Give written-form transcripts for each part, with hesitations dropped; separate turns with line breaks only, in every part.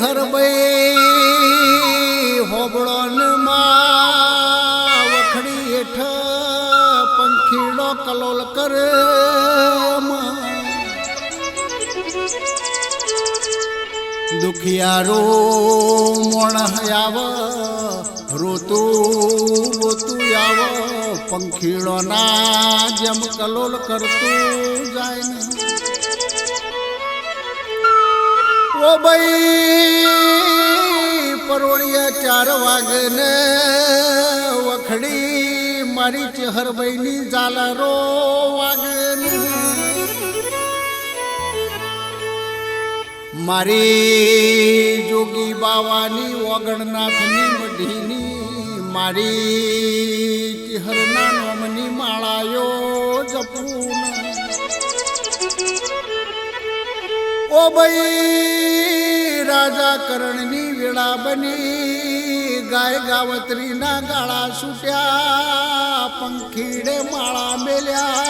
હરબઈ હોબળોન માં વખડી હેઠ પંખીડો કલોલ કરે દુખિયારો મોણ આવ રોતું રોતું આવ પંખીડો ના જેમ કલોલ કરતું જાય ને ઓ ભાઈ પરોળિયા 4 વાગે ને વખડી મારી ચહરભાઈ ની ઝાલરો વાગે ને મારી જોગી બાવાની ઓગણનાથની મઢીની મારી ચહરના નોમની માળાયો જપૂન ઓ ભાઈ રાજા કરણની વેળા બની ગાય ગાવત્રીના ગાળા છૂટ્યા પંખીડે માળા મેલ્યા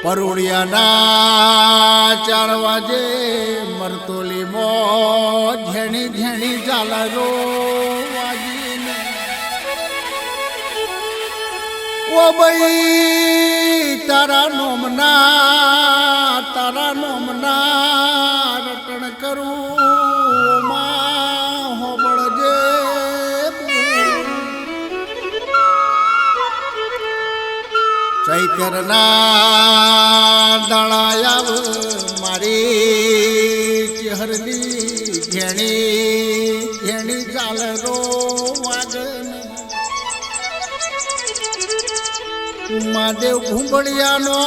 પરોળિયાના 4 વાગે મરતોલી મો ઝેણી ઝેણી ઝાલરો વાગીને ઓ ભાઈ તારા નોમના રટણ કરું માં હોબળજે ચૈતરના દળાયાવ મારી ચહરની ઘેણી ઘેણી ઝાલરો વાગન મહાદેવ ઘુંબળિયાનો